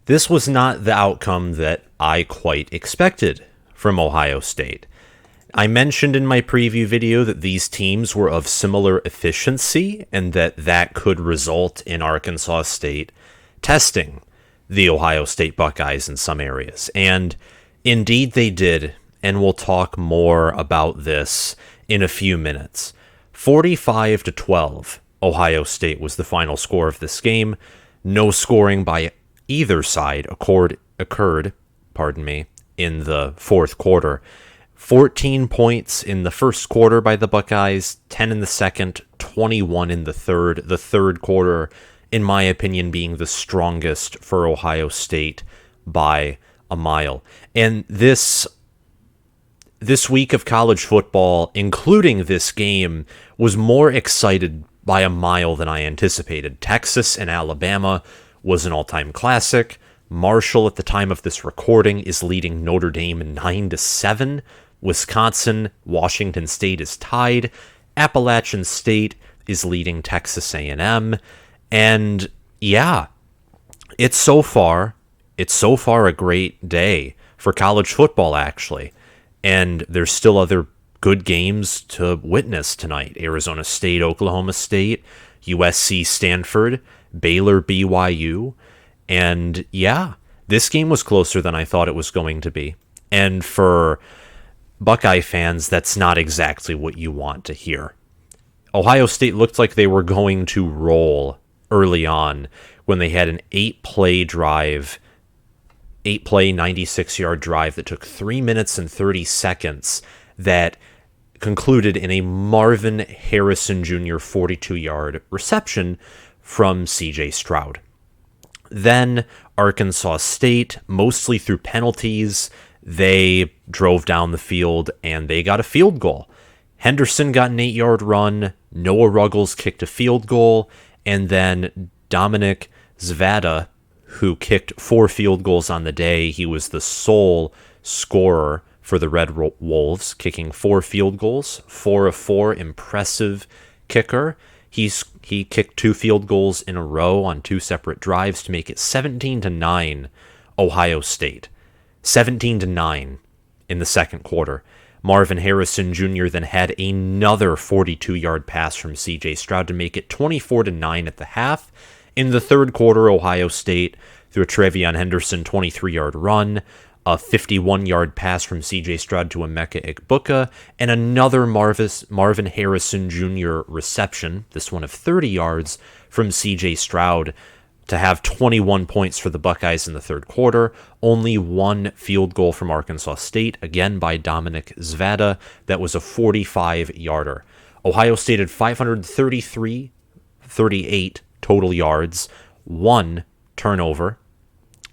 This was not the outcome that I quite expected from Ohio State. I mentioned in my preview video that these teams were of similar efficiency and that could result in Arkansas State testing the Ohio State Buckeyes in some areas. And indeed they did, and we'll talk more about this in a few minutes. 45-12, Ohio State was the final score of this game. No scoring by either side occurred, in the fourth quarter. 14 points in the first quarter by the Buckeyes, 10 in the second, 21 in the third. The third quarter, in my opinion, being the strongest for Ohio State by a mile. And this week of college football, including this game, was more excited by a mile than I anticipated. Texas and Alabama was an all-time classic. Marshall, at the time of this recording, is leading Notre Dame 9-7. Wisconsin, Washington State is tied. Appalachian State is leading Texas A&M. And yeah, it's so far a great day for college football, actually. And there's still other good games to witness tonight. Arizona State, Oklahoma State, USC, Stanford, Baylor, BYU. And yeah, this game was closer than I thought it was going to be. And for Buckeye fans, that's not exactly what you want to hear. Ohio State looked like they were going to roll early on when they had an 8-play 96-yard drive that took 3 minutes and 30 seconds that concluded in a Marvin Harrison Jr. 42-yard reception from C.J. Stroud. Then Arkansas State, mostly through penalties, they drove down the field and they got a field goal. Henderson got an 8-yard run, Noah Ruggles kicked a field goal, and then Dominic Zvada, who kicked 4 field goals on the day. He was the sole scorer for the Red Wolves, kicking 4 field goals, 4 of 4, impressive kicker. He kicked 2 field goals in a row on 2 separate drives to make it 17-9 Ohio State. 17-9 in the second quarter. Marvin Harrison Jr. then had another 42-yard pass from C.J. Stroud to make it 24-9 at the half. In the third quarter, Ohio State, through a TreVeyon Henderson 23-yard run, a 51-yard pass from C.J. Stroud to Emeka Egbuka, and another Marvin Harrison Jr. reception, this one of 30 yards, from C.J. Stroud to have 21 points for the Buckeyes in the third quarter. Only 1 field goal from Arkansas State, again by Dominic Zvada. That was a 45-yarder. Ohio State had 538 total yards, 1 turnover.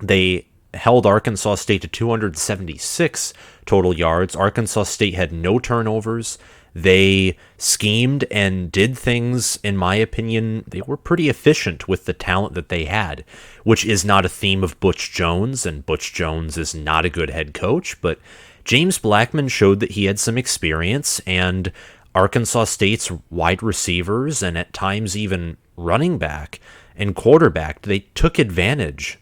They held Arkansas State to 276 total yards. Arkansas State had no turnovers. They schemed and did things, in my opinion, they were pretty efficient with the talent that they had, which is not a theme of Butch Jones, and Butch Jones is not a good head coach, but James Blackman showed that he had some experience, and Arkansas State's wide receivers, and at times even running back and quarterback, they took advantage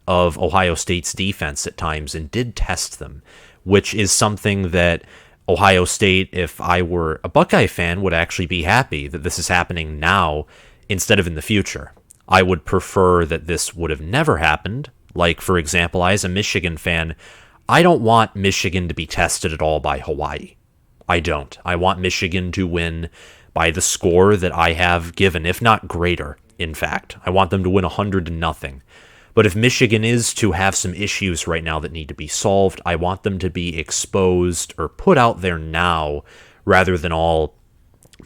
of Ohio State's defense at times and did test them, which is something that Ohio State, if I were a Buckeye fan, would actually be happy that this is happening now instead of in the future. I would prefer that this would have never happened. Like, for example, I, as a Michigan fan, I don't want Michigan to be tested at all by Hawaii. I don't. I want Michigan to win by the score that I have given, if not greater, in fact. I want them to win 100-0. But if Michigan is to have some issues right now that need to be solved, I want them to be exposed or put out there now rather than all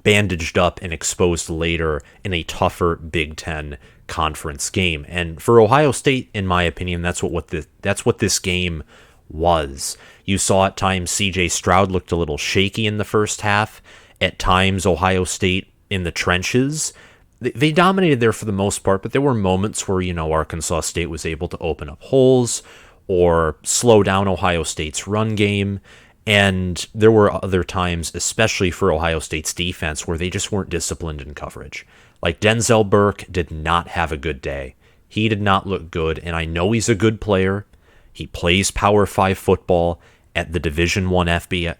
bandaged up and exposed later in a tougher Big Ten conference game. And for Ohio State, in my opinion, that's what this game was. You saw at times C.J. Stroud looked a little shaky in the first half. At times, Ohio State in the trenches, they dominated there for the most part, but there were moments where, Arkansas State was able to open up holes or slow down Ohio State's run game. And there were other times, especially for Ohio State's defense, where they just weren't disciplined in coverage. Like Denzel Burke did not have a good day He did not look good, and I know he's a good player. He plays Power 5 football at the Division 1 FBS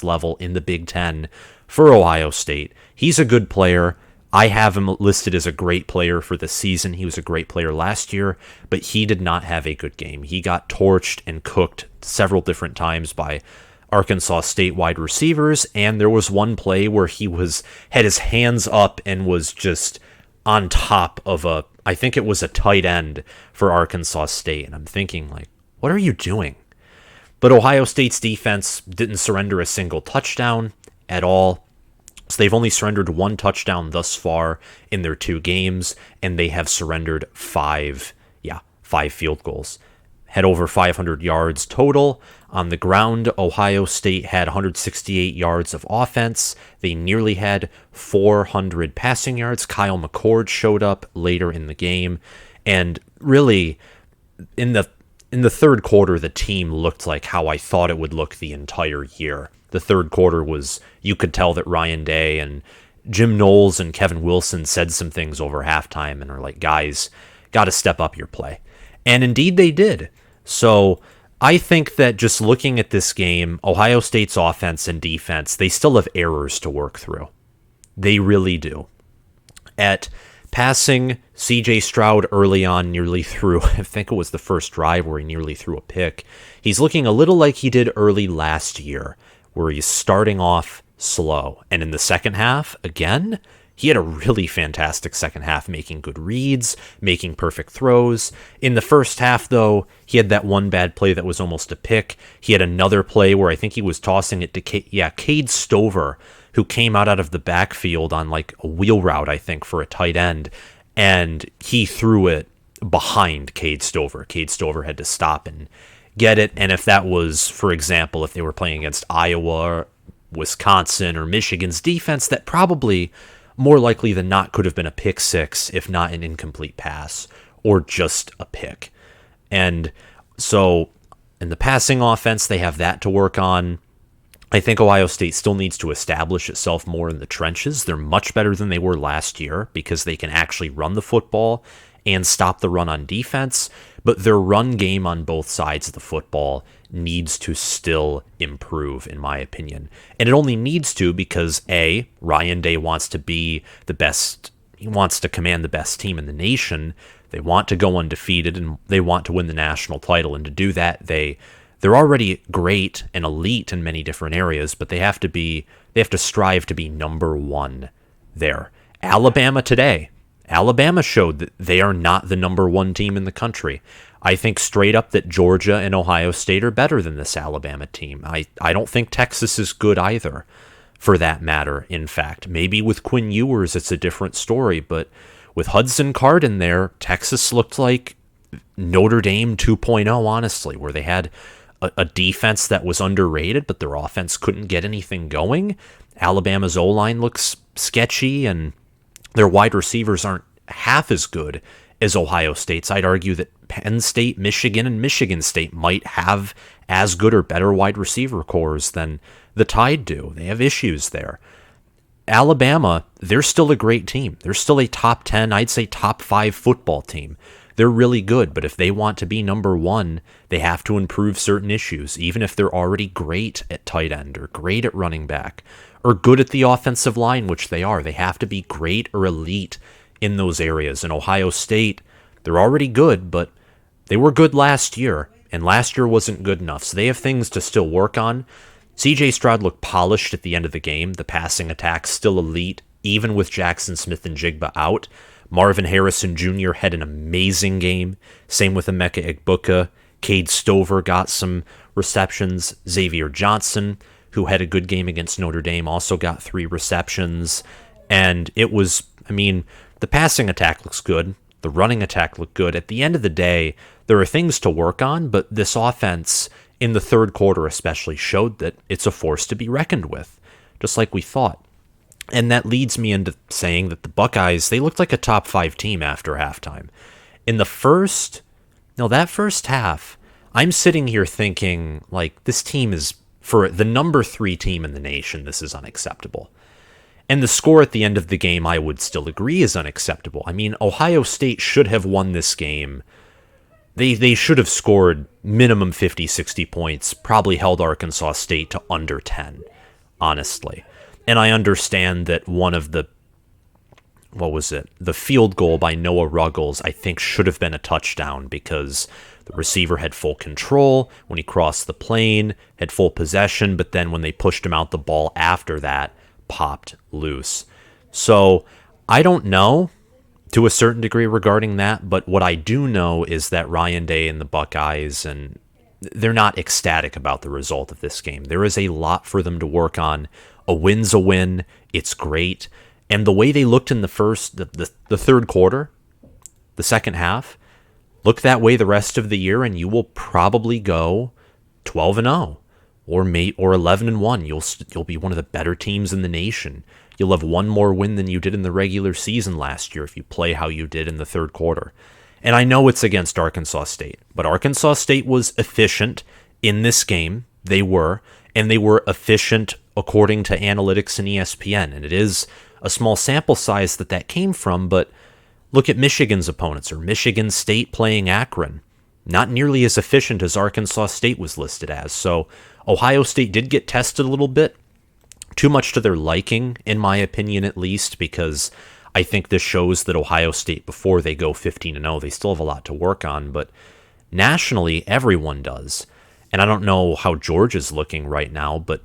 level in the Big 10 for Ohio State. He's a good player. I have him listed as a great player for the season. He was a great player last year, but he did not have a good game. He got torched and cooked several different times by Arkansas State wide receivers, and there was one play where he had his hands up and was just on top of I think it was a tight end for Arkansas State, and I'm thinking, like, what are you doing? But Ohio State's defense didn't surrender a single touchdown at all. So they've only surrendered one touchdown thus far in their 2 games, and they have surrendered 5 field goals. Had over 500 yards total. On the ground, Ohio State had 168 yards of offense. They nearly had 400 passing yards. Kyle McCord showed up later in the game. And really, in the third quarter, the team looked like how I thought it would look the entire year. The third quarter was, you could tell that Ryan Day and Jim Knowles and Kevin Wilson said some things over halftime and are like, guys, got to step up your play. And indeed they did. So I think that just looking at this game, Ohio State's offense and defense, they still have errors to work through. They really do. At passing, CJ Stroud early on nearly threw, I think it was the first drive where he nearly threw a pick. He's looking a little like he did early last year, where he's starting off slow. And in the second half, again, he had a really fantastic second half, making good reads, making perfect throws. In the first half, though, he had that one bad play that was almost a pick. He had another play where I think he was tossing it to Cade Stover, who came out of the backfield on like a wheel route, I think, for a tight end. And he threw it behind Cade Stover. Cade Stover had to stop and get it. And if that was, for example, if they were playing against Iowa or Wisconsin or Michigan's defense, that probably more likely than not could have been a pick six, if not an incomplete pass or just a pick. And so in the passing offense, they have that to work on. I think Ohio State still needs to establish itself more in the trenches. They're much better than they were last year because they can actually run the football and stop the run on defense, but their run game on both sides of the football needs to still improve, in my opinion. And it only needs to because, A, Ryan Day wants to be the best. He wants to command the best team in the nation. They want to go undefeated, and they want to win the national title. And to do that, they're already great and elite in many different areas, but they have to strive to be number one there. Alabama today. Alabama showed that they are not the number one team in the country. I think straight up that Georgia and Ohio State are better than this Alabama team. I don't think Texas is good either, for that matter, in fact. Maybe with Quinn Ewers it's a different story, but with Hudson Card in there, Texas looked like Notre Dame 2.0, honestly, where they had a defense that was underrated, but their offense couldn't get anything going. Alabama's O-line looks sketchy, and their wide receivers aren't half as good as Ohio State's. I'd argue that Penn State, Michigan, and Michigan State might have as good or better wide receiver cores than the Tide do. They have issues there. Alabama, they're still a great team. They're still a top 10, I'd say top 5 football team. They're really good, but if they want to be number one, they have to improve certain issues, even if they're already great at tight end or great at running back or good at the offensive line, which they are. They have to be great or elite in those areas. In Ohio State, they're already good, but they were good last year, and last year wasn't good enough, so they have things to still work on. CJ Stroud looked polished at the end of the game. The passing attack still elite, even with Jackson Smith and Jigba out. Marvin Harrison Jr. had an amazing game. Same with Emeka Egbuka. Cade Stover got some receptions. Xavier Johnson, who had a good game against Notre Dame, also got 3 receptions. And it was, the passing attack looks good. The running attack looked good. At the end of the day, there are things to work on, but this offense, in the third quarter especially, showed that it's a force to be reckoned with, just like we thought. And that leads me into saying that the Buckeyes, they looked like a top 5 team after halftime. In that first half, I'm sitting here thinking, like, this team is, for the number 3 team in the nation, this is unacceptable. And the score at the end of the game, I would still agree, is unacceptable. I mean, Ohio State should have won this game. They should have scored minimum 50, 60 points, probably held Arkansas State to under 10, honestly. And I understand that one of the, the field goal by Noah Ruggles, I think should have been a touchdown because the receiver had full control when he crossed the plane, had full possession, but then when they pushed him out, the ball after that popped loose. So I don't know to a certain degree regarding that, but what I do know is that Ryan Day and the Buckeyes, and they're not ecstatic about the result of this game. There is a lot for them to work on. A win's a win. It's great. And the way they looked in the third quarter, the second half, look that way the rest of the year, and you will probably go 12-0 or 11-1. You'll be one of the better teams in the nation. You'll have one more win than you did in the regular season last year if you play how you did in the third quarter. And I know it's against Arkansas State, but Arkansas State was efficient in this game. They were, and they were efficient according to analytics and ESPN. And it is a small sample size that came from, but look at Michigan's opponents, or Michigan State playing Akron. Not nearly as efficient as Arkansas State was listed as. So Ohio State did get tested a little bit. Too much to their liking, in my opinion at least, because I think this shows that Ohio State, before they go 15-0, they still have a lot to work on, but nationally, everyone does. And I don't know how Georgia's looking right now, but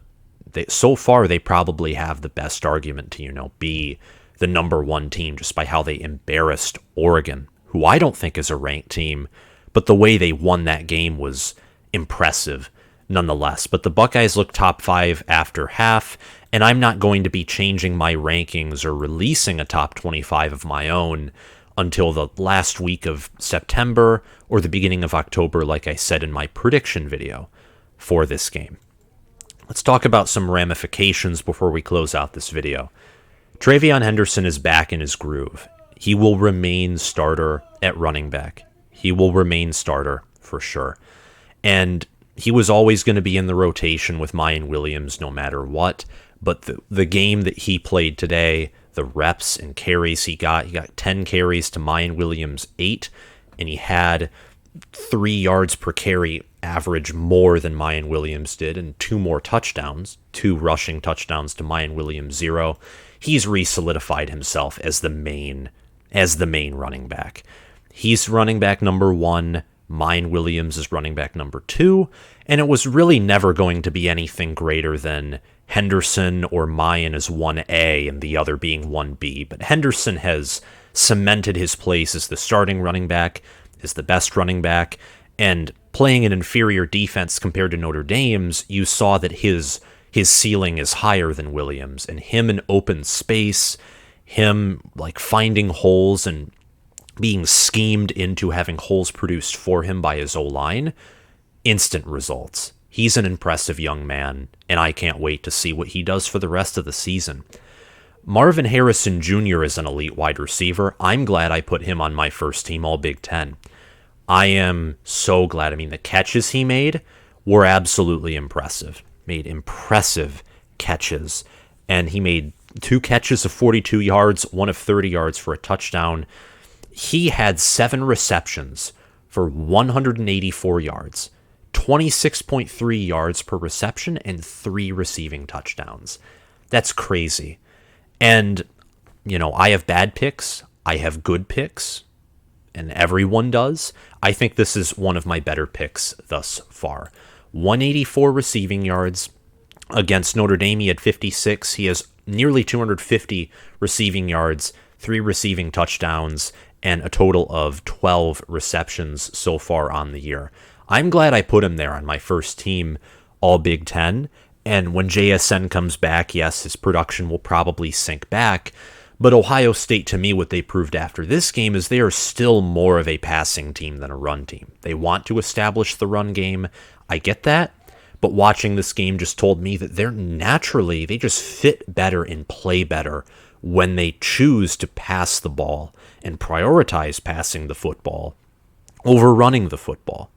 so far they probably have the best argument to, be the number one team just by how they embarrassed Oregon, who I don't think is a ranked team, but the way they won that game was impressive nonetheless. But the Buckeyes look top 5 after half, and I'm not going to be changing my rankings or releasing a top 25 of my own until the last week of September or the beginning of October, like I said in my prediction video for this game. Let's talk about some ramifications before we close out this video. TreVeyon Henderson is back in his groove. He will remain starter at running back. He will remain starter for sure. And he was always going to be in the rotation with Miyan Williams no matter what. But the game that he played today, the reps and carries he got 10 carries to Miyan Williams 8, and he had 3 yards per carry average more than Miyan Williams did, and 2 more touchdowns, 2 rushing touchdowns to Miyan Williams 0. He's re-solidified himself as the main running back. He's running back number 1. Miyan Williams is running back number 2, and it was really never going to be anything greater than Henderson or Miyan as 1A and the other being 1B. But Henderson has cemented his place as the starting running back, as the best running back, and playing an inferior defense compared to Notre Dame's, you saw that his ceiling is higher than Williams, and him in open space, him like finding holes and being schemed into having holes produced for him by his O-line, instant results. He's an impressive young man, and I can't wait to see what he does for the rest of the season. Marvin Harrison Jr. is an elite wide receiver. I'm glad I put him on my first team All Big Ten. I am so glad. I mean, the catches he made were absolutely impressive. Made impressive catches, and he made 2 catches of 42 yards, 1 of 30 yards for a touchdown. He had 7 receptions for 184 yards, 26.3 yards per reception, and 3 receiving touchdowns. That's crazy. And, I have bad picks. I have good picks. And everyone does. I think this is one of my better picks thus far. 184 receiving yards. Against Notre Dame, he had 56. He has nearly 250 receiving yards, 3 receiving touchdowns, and a total of 12 receptions so far on the year. I'm glad I put him there on my first team All Big Ten. And when JSN comes back, yes, his production will probably sink back. But Ohio State, to me, what they proved after this game is they are still more of a passing team than a run team. They want to establish the run game. I get that. But watching this game just told me that they just fit better and play better when they choose to pass the ball and prioritize passing the football over running the football.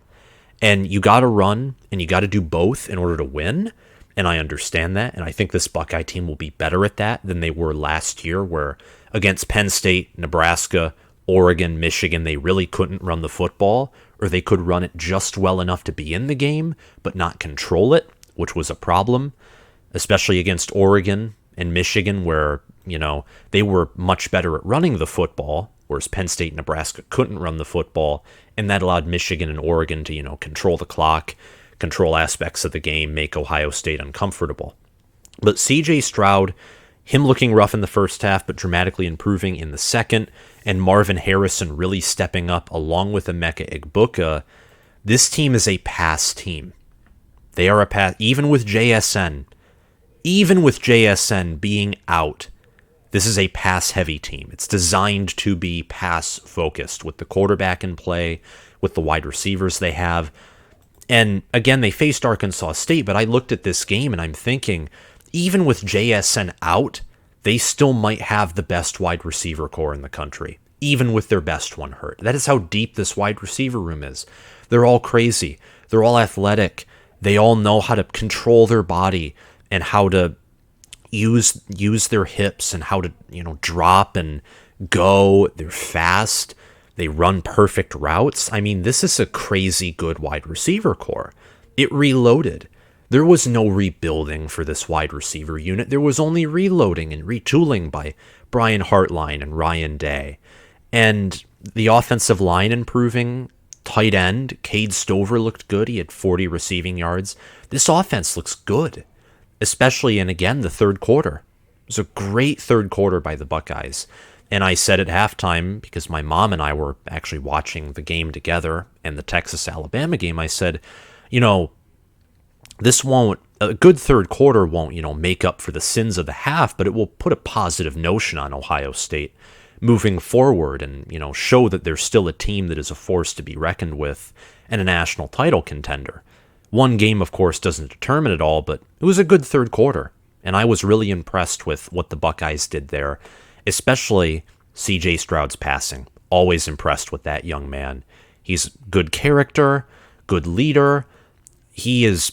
And you got to run and you got to do both in order to win. and I understand that, and I think this Buckeye team will be better at that than they were last year, where against Penn State, Nebraska, Oregon, Michigan, they really couldn't run the football, or they could run it just well enough to be in the game, but not control it, which was a problem, especially against Oregon and Michigan, where, they were much better at running the football, whereas Penn State and Nebraska couldn't run the football, and that allowed Michigan and Oregon to, control the clock, control aspects of the game, make Ohio State uncomfortable. But CJ Stroud, him looking rough in the first half, but dramatically improving in the second, and Marvin Harrison really stepping up along with Emeka Egbuka, this team is a pass team. They are a pass, even with JSN being out, this is a pass-heavy team. It's designed to be pass-focused with the quarterback in play, with the wide receivers they have. And again, they faced Arkansas State, but I looked at this game and I'm thinking, even with JSN out, they still might have the best wide receiver core in the country, even with their best one hurt. That is how deep this wide receiver room is. They're all crazy. They're all athletic. They all know how to control their body and how to use their hips and how to, drop and go. They're fast. They run perfect routes. I mean, this is a crazy good wide receiver core. It reloaded. There was no rebuilding for this wide receiver unit. There was only reloading and retooling by Brian Hartline and Ryan Day. And the offensive line improving. Tight end, Cade Stover looked good. He had 40 receiving yards. This offense looks good, especially in, again, the third quarter. It was a great third quarter by the Buckeyes. And I said at halftime, because my mom and I were actually watching the game together and the Texas-Alabama game, I said, a good third quarter won't, make up for the sins of the half, but it will put a positive notion on Ohio State moving forward and, show that they're still a team that is a force to be reckoned with and a national title contender. One game, of course, doesn't determine it all, but it was a good third quarter, and I was really impressed with what the Buckeyes did there, especially C.J. Stroud's passing. Always impressed with that young man. He's good character, good leader. He is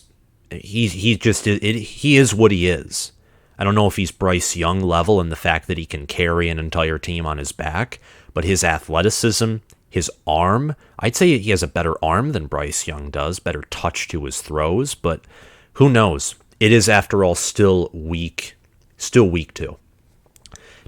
what he is. I don't know if he's Bryce Young level in the fact that he can carry an entire team on his back, but his athleticism, his arm, I'd say he has a better arm than Bryce Young does, better touch to his throws, but who knows? It is, after all, still week 2.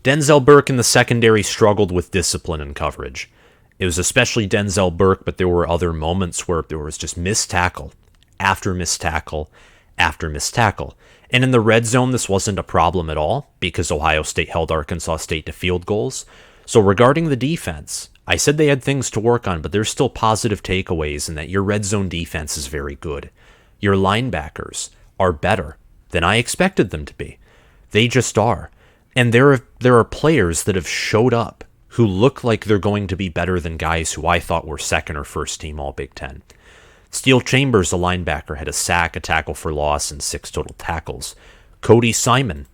Denzel Burke in the secondary struggled with discipline and coverage. It was especially Denzel Burke, but there were other moments where there was just missed tackle after missed tackle after missed tackle. And in the red zone, this wasn't a problem at all because Ohio State held Arkansas State to field goals. So regarding the defense, I said they had things to work on, but there's still positive takeaways in that your red zone defense is very good. Your linebackers are better than I expected them to be. They just are. And there are players that have showed up who look like they're going to be better than guys who I thought were second or first team All Big Ten. Steele Chambers, a linebacker, had a sack, a tackle for loss, and 6 total tackles. Cody Simon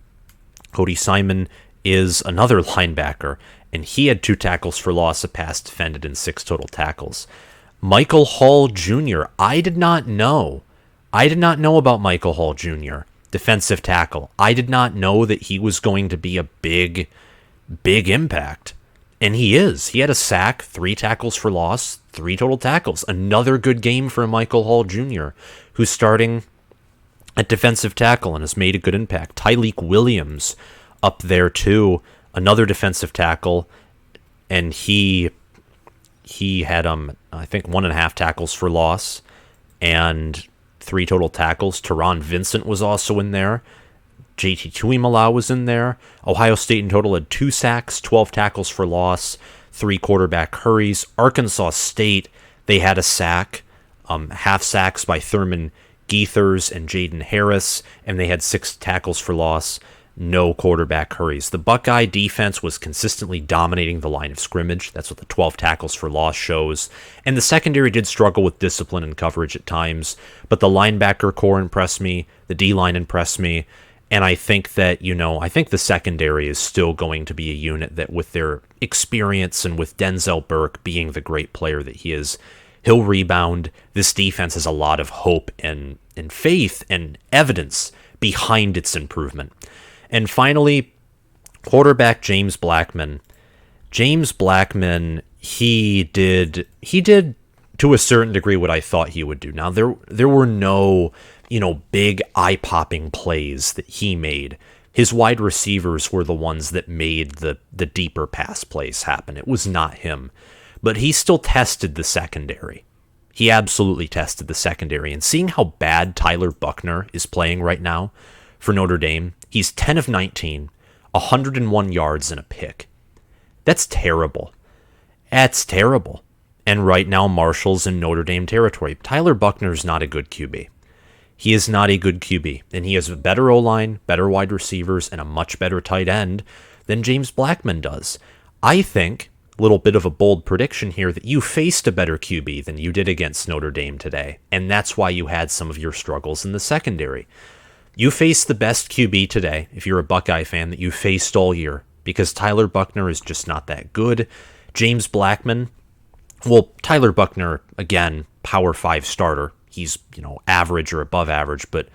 is another linebacker, and he had 2 tackles for loss, a pass defended, and 6 total tackles. Michael Hall Jr., I did not know about Michael Hall Jr., defensive tackle. I did not know that he was going to be a big impact. And he is. He had a sack, 3 tackles for loss, 3 total tackles. Another good game for Michael Hall Jr., who's starting at defensive tackle and has made a good impact. Tyleik Williams up there too, another defensive tackle, and he had I think 1.5 tackles for loss and 3 total tackles. Teron Vincent was also in there. JT Tuimala was in there. Ohio State in total had 2 sacks, 12 tackles for loss, 3 quarterback hurries. Arkansas State, they had a sack, half sacks by Thurman Geethers and Jaden Harris, and they had 6 tackles for loss, no quarterback hurries. The Buckeye defense was consistently dominating the line of scrimmage. That's what the 12 tackles for loss shows. And the secondary did struggle with discipline and coverage at times, but the linebacker core impressed me, the D-line impressed me, and I think that, I think the secondary is still going to be a unit that, with their experience and with Denzel Burke being the great player that he is, he'll rebound. This defense has a lot of hope and faith and evidence behind its improvement. And finally, quarterback James Blackman. James Blackman, he did to a certain degree what I thought he would do. Now, there were no, big eye-popping plays that he made. His wide receivers were the ones that made the deeper pass plays happen. It was not him. But he still tested the secondary. He absolutely tested the secondary. And seeing how bad Tyler Buckner is playing right now for Notre Dame, he's 10 of 19, 101 yards and a pick. That's terrible. That's terrible. And right now, Marshall's in Notre Dame territory. Tyler Buckner's not a good QB. He is not a good QB. And he has a better O-line, better wide receivers, and a much better tight end than James Blackman does. I think, a little bit of a bold prediction here, that you faced a better QB than you did against Notre Dame today. And that's why you had some of your struggles in the secondary. You faced the best QB today, if you're a Buckeye fan, that you faced all year, because Tyler Buckner is just not that good. James Blackman, well, Tyler Buckner, again, Power 5 starter. He's, average or above average, but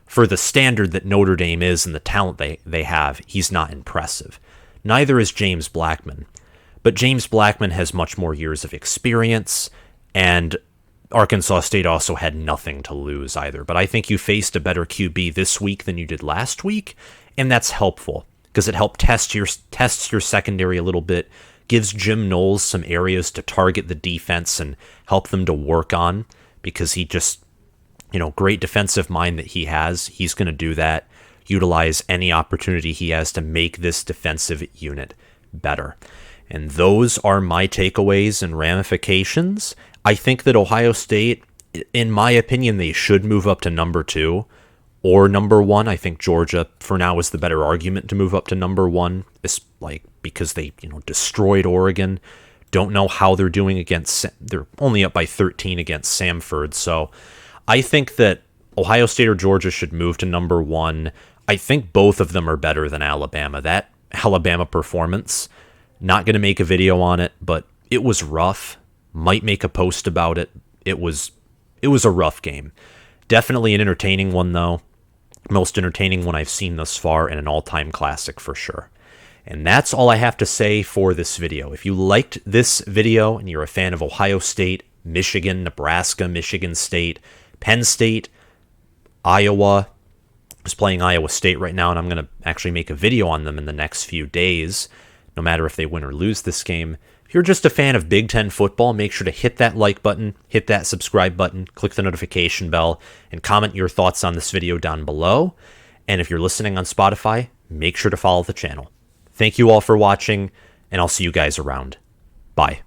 for the standard that Notre Dame is and the talent they have, he's not impressive. Neither is James Blackman. But James Blackman has much more years of experience, and Arkansas State also had nothing to lose either. But I think you faced a better QB this week than you did last week, and that's helpful because it helped tests your secondary a little bit, gives Jim Knowles some areas to target the defense and help them to work on, because he just, great defensive mind that he has. He's going to do that, utilize any opportunity he has to make this defensive unit better. And those are my takeaways and ramifications. I think that Ohio State, in my opinion, they should move up to number 2 or number 1. I think Georgia, for now, is the better argument to move up to number 1, because they, destroyed Oregon. Don't know how they're doing they're only up by 13 against Samford. So I think that Ohio State or Georgia should move to number 1. I think both of them are better than Alabama. That Alabama performance, not going to make a video on it, but it was rough. Might make a post about it. It was a rough game. Definitely an entertaining one, though. Most entertaining one I've seen thus far, and an all-time classic for sure. And that's all I have to say for this video. If you liked this video and you're a fan of Ohio State, Michigan, Nebraska, Michigan State, Penn State, Iowa, is playing Iowa State right now, and I'm going to actually make a video on them in the next few days, no matter if they win or lose this game. If you're just a fan of Big Ten football, make sure to hit that like button, hit that subscribe button, click the notification bell, and comment your thoughts on this video down below. And if you're listening on Spotify, make sure to follow the channel. Thank you all for watching, and I'll see you guys around. Bye.